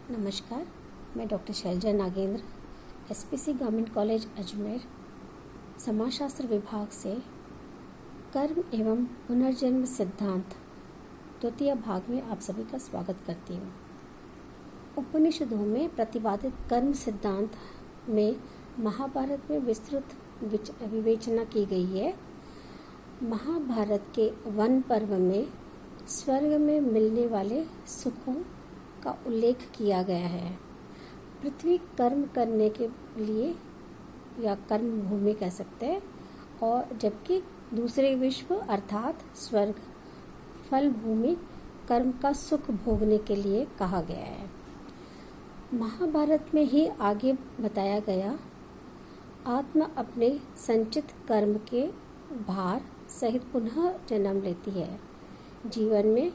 नमस्कार, मैं doctor Shailaja Nagendra, SPC government college Ajmer, समाजशास्त्र विभाग से कर्म एवं पुनर्जन्म सिद्धांत द्वितीय भाग में आप सभी का स्वागत करती हूँ। उपनिषदों में प्रतिपादित कर्म सिद्धांत में महाभारत में विस्तृत विवेचना की गई है। महाभारत के वन पर्व में स्वर्ग में मिलने वाले सुखों का उल्लेख किया गया है। पृथ्वी कर्म करने के लिए या कर्म भूमि कह सकते हैं, और जबकि दूसरे विश्व अर्थात स्वर्ग फल भूमि कर्म का सुख भोगने के लिए कहा गया है। महाभारत में ही आगे बताया गया, आत्मा अपने संचित कर्म के भार सहित पुनः जन्म लेती है। जीवन में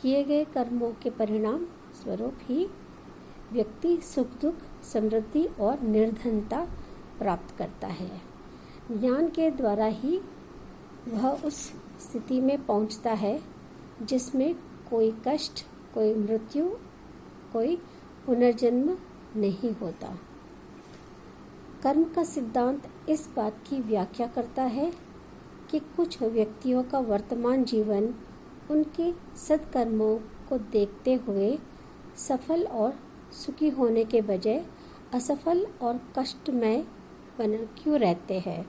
किए गए कर्मों के परिणाम स्वरूप ही व्यक्ति सुख दुख, समृद्धि और निर्धनता प्राप्त करता है। ज्ञान के द्वारा ही वह उस स्थिति में पहुंचता है जिसमें कोई कष्ट, कोई मृत्यु, कोई पुनर्जन्म नहीं होता। कर्म का सिद्धांत इस बात की व्याख्या करता है कि कुछ व्यक्तियों का वर्तमान जीवन उनके सत्कर्मों को देखते हुए सफल और सुखी होने के बजाय असफल और कष्टमय बने क्यों रहते हैं,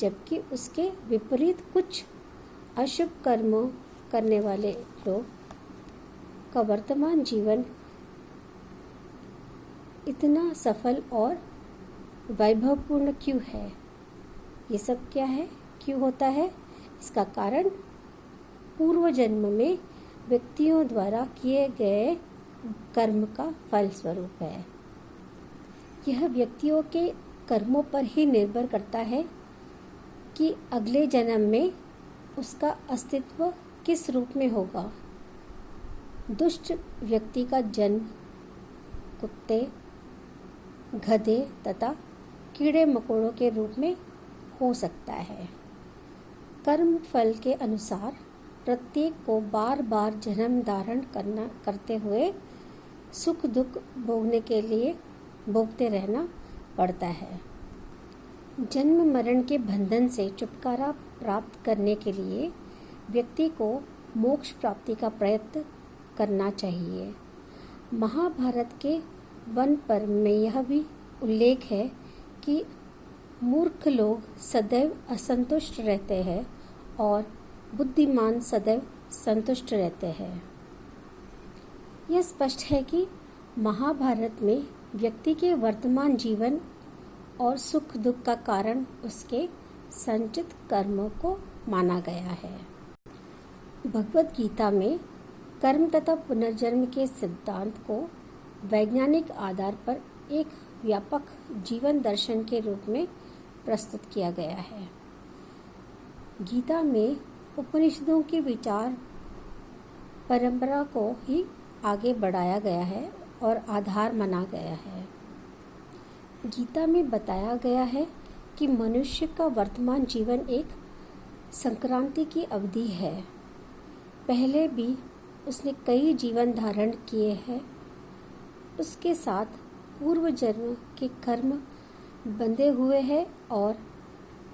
जबकि उसके विपरीत कुछ अशुभ कर्मों करने वाले लोग का वर्तमान जीवन इतना सफल और वैभवपूर्ण क्यों है। ये सब क्या है, क्यों होता है? इसका कारण पूर्व जन्म में व्यक्तियों द्वारा किए गए कर्म का फल स्वरूप है। यह व्यक्तियों के कर्मों पर ही निर्भर करता है कि अगले जन्म में उसका अस्तित्व किस रूप में होगा। दुष्ट व्यक्ति का जन्म कुत्ते, गधे तथा कीड़े मकोड़ों के रूप में हो सकता है। कर्म फल के अनुसार प्रत्येक को बार बार जन्म धारण करते हुए सुख दुख भोगने के लिए भोगते रहना पड़ता है। जन्म मरण के बंधन से छुटकारा प्राप्त करने के लिए व्यक्ति को मोक्ष प्राप्ति का प्रयत्न करना चाहिए। महाभारत के वन पर्व में यह भी उल्लेख है कि मूर्ख लोग सदैव असंतुष्ट रहते हैं और बुद्धिमान सदैव संतुष्ट रहते हैं। यह स्पष्ट है कि महाभारत में व्यक्ति के वर्तमान जीवन और सुख दुख का कारण उसके संचित कर्मों को माना गया है। भगवद गीता में कर्म तथा पुनर्जन्म के सिद्धांत को वैज्ञानिक आधार पर एक व्यापक जीवन दर्शन के रूप में प्रस्तुत किया गया है। गीता में उपनिषदों की विचार परंपरा को ही आगे बढ़ाया गया है और आधार माना गया है। गीता में बताया गया है कि मनुष्य का वर्तमान जीवन एक संक्रांति की अवधि है। पहले भी उसने कई जीवन धारण किए हैं। उसके साथ पूर्व जन्म के कर्म बंधे हुए हैं और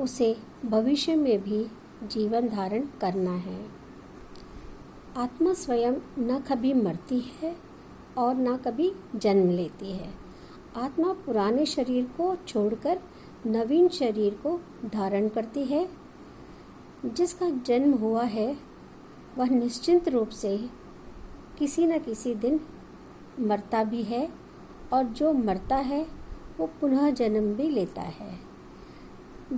उसे भविष्य में भी जीवन धारण करना है। आत्मा स्वयं न कभी मरती है और न कभी जन्म लेती है। आत्मा पुराने शरीर को छोड़कर नवीन शरीर को धारण करती है। जिसका जन्म हुआ है वह निश्चित रूप से किसी न किसी दिन मरता भी है, और जो मरता है वो पुनः जन्म भी लेता है,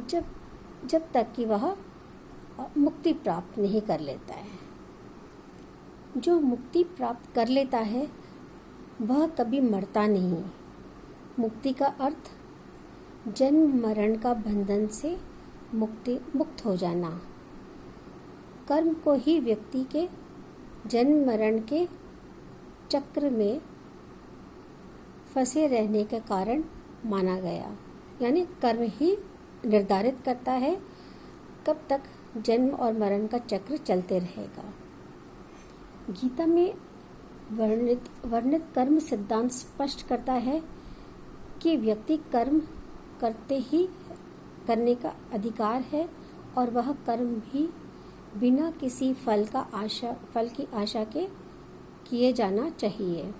जब तक कि वह मुक्ति प्राप्त नहीं कर लेता है। जो मुक्ति प्राप्त कर लेता है वह कभी मरता नहीं। मुक्ति का अर्थ जन्म मरण का बंधन से मुक्त हो जाना। कर्म को ही व्यक्ति के जन्म मरण के चक्र में फंसे रहने के कारण माना गया। यानी कर्म ही निर्धारित करता है कब तक जन्म और मरण का चक्र चलते रहेगा। गीता में वर्णित कर्म सिद्धांत स्पष्ट करता है कि व्यक्ति कर्म करने का अधिकार है और वह कर्म भी बिना किसी फल की आशा के किए जाना चाहिए।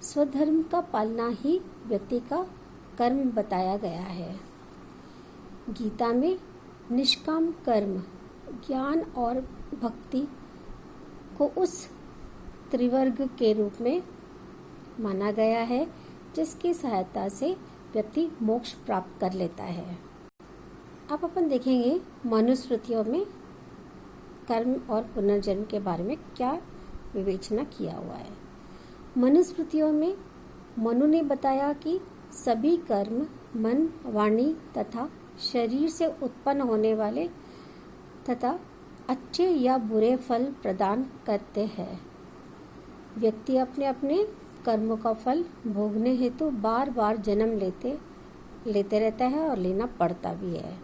स्वधर्म का पालना ही व्यक्ति का कर्म बताया गया है। गीता में निष्काम कर्म, ज्ञान और भक्ति को उस त्रिवर्ग के रूप में माना गया है जिसकी सहायता से व्यक्ति मोक्ष प्राप्त कर लेता है। अब अपन देखेंगे मनुस्मृतियों में कर्म और पुनर्जन्म के बारे में क्या विवेचना किया हुआ है। मनुस्मृतियों में मनु ने बताया कि सभी कर्म मन, वाणी तथा शरीर से उत्पन्न होने वाले तथा अच्छे या बुरे फल प्रदान करते हैं। व्यक्ति अपने अपने कर्मों का फल भोगने हेतु बार बार जन्म लेते रहता है और लेना पड़ता भी है।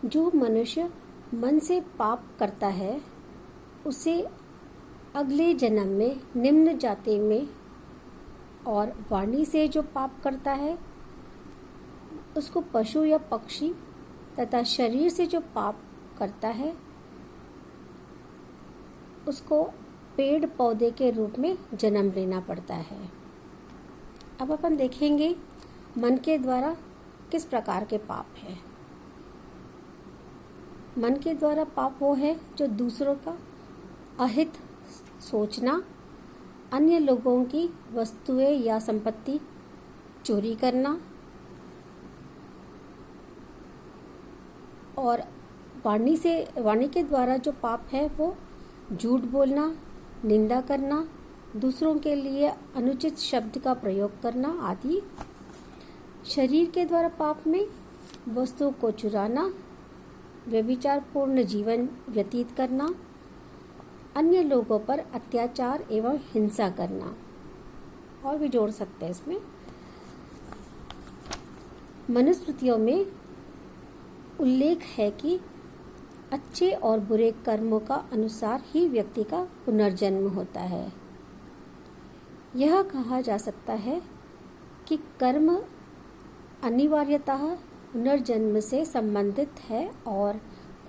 जो मनुष्य मन से पाप करता है उसे अगले जन्म में निम्न जाति में, और वाणी से जो पाप करता है उसको पशु या पक्षी तथा शरीर से जो पाप करता है उसको पेड़ पौधे के रूप में जन्म लेना पड़ता है। अब अपन देखेंगे मन के द्वारा किस प्रकार के पाप है। मन के द्वारा पाप वो है जो दूसरों का अहित सोचना, अन्य लोगों की वस्तुएं या संपत्ति चोरी करना, और वाणी के द्वारा जो पाप है वो झूठ बोलना, निंदा करना, दूसरों के लिए अनुचित शब्द का प्रयोग करना आदि। शरीर के द्वारा पाप में वस्तुओं को चुराना, व्यभिचारपूर्ण जीवन व्यतीत करना, अन्य लोगों पर अत्याचार एवं हिंसा करना, और भी जोड़ सकते हैं इसमें। मनुस्मृतियों में उल्लेख है कि अच्छे और बुरे कर्मों का अनुसार ही व्यक्ति का पुनर्जन्म होता है। यह कहा जा सकता है कि कर्म अनिवार्यतः पुनर्जन्म से संबंधित है और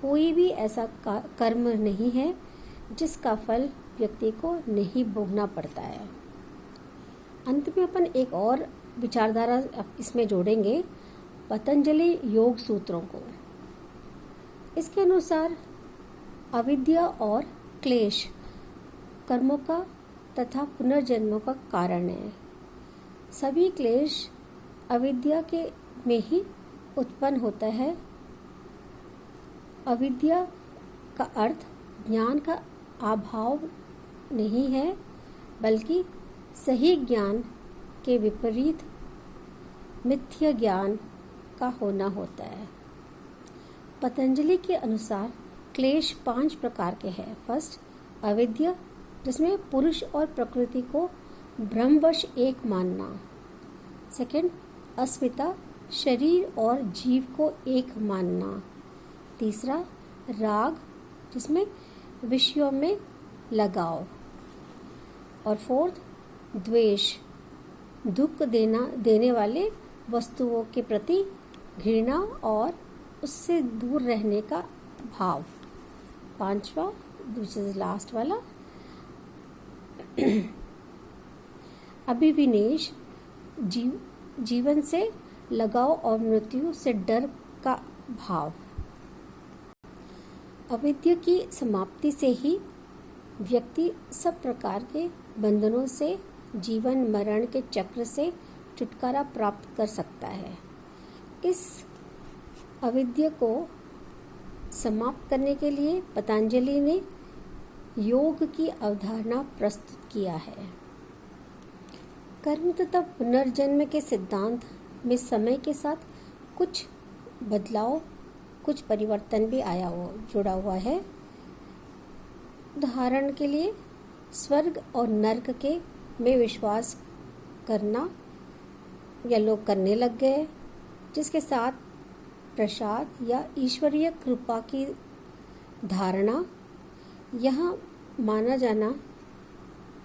कोई भी ऐसा कर्म नहीं है जिसका फल व्यक्ति को नहीं भोगना पड़ता है। अंत में अपन एक और विचारधारा इसमें जोड़ेंगे, पतंजलि योग सूत्रों को। इसके अनुसार अविद्या और क्लेश कर्मों का तथा पुनर्जन्मों का कारण है। सभी क्लेश अविद्या के में ही उत्पन्न होता है। अविद्या का अर्थ ज्ञान का अभाव नहीं है, बल्कि सही ज्ञान के विपरीत मिथ्या ज्ञान का होना होता है। पतंजलि के अनुसार क्लेश 5 प्रकार के हैं। फर्स्ट, अविद्या, जिसमें पुरुष और प्रकृति को भ्रमवश एक मानना। सेकंड, अस्मिता, शरीर और जीव को एक मानना। तीसरा, राग, जिसमें विषयों में लगाव। और फोर्थ, द्वेष, दुख देने वाले वस्तुओं के प्रति घृणा और उससे दूर रहने का भाव। 5वां, which is लास्ट वाला, अभिविनेश, जीवन से लगाव और मृत्यु से डर का भाव। अविद्या की समाप्ति से ही व्यक्ति सब प्रकार के बंधनों से, जीवन मरण के चक्र से छुटकारा प्राप्त कर सकता है। इस अविद्या को समाप्त करने के लिए पतंजलि ने योग की अवधारणा प्रस्तुत किया है। कर्म तथा पुनर्जन्म के सिद्धांत में समय के साथ कुछ बदलाव, कुछ परिवर्तन भी जुड़ा हुआ है। उदाहरण के लिए स्वर्ग और नर्क में विश्वास करना या लोग करने लग गए, जिसके साथ प्रसाद या ईश्वरीय कृपा की धारणा। यहाँ माना जाना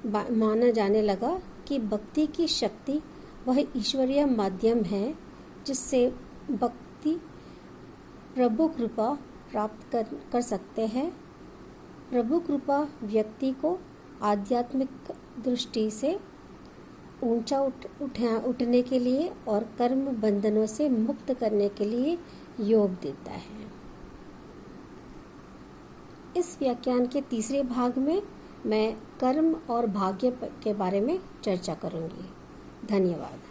माना जाने लगा कि भक्ति की शक्ति वह ईश्वरीय माध्यम है जिससे भक्ति प्रभु कृपा प्राप्त कर सकते हैं। प्रभु कृपा व्यक्ति को आध्यात्मिक दृष्टि से ऊंचा उठने के लिए और कर्म बंधनों से मुक्त करने के लिए योग देता है। इस व्याख्यान के तीसरे भाग में मैं कर्म और भाग्य के बारे में चर्चा करूंगी। धन्यवाद।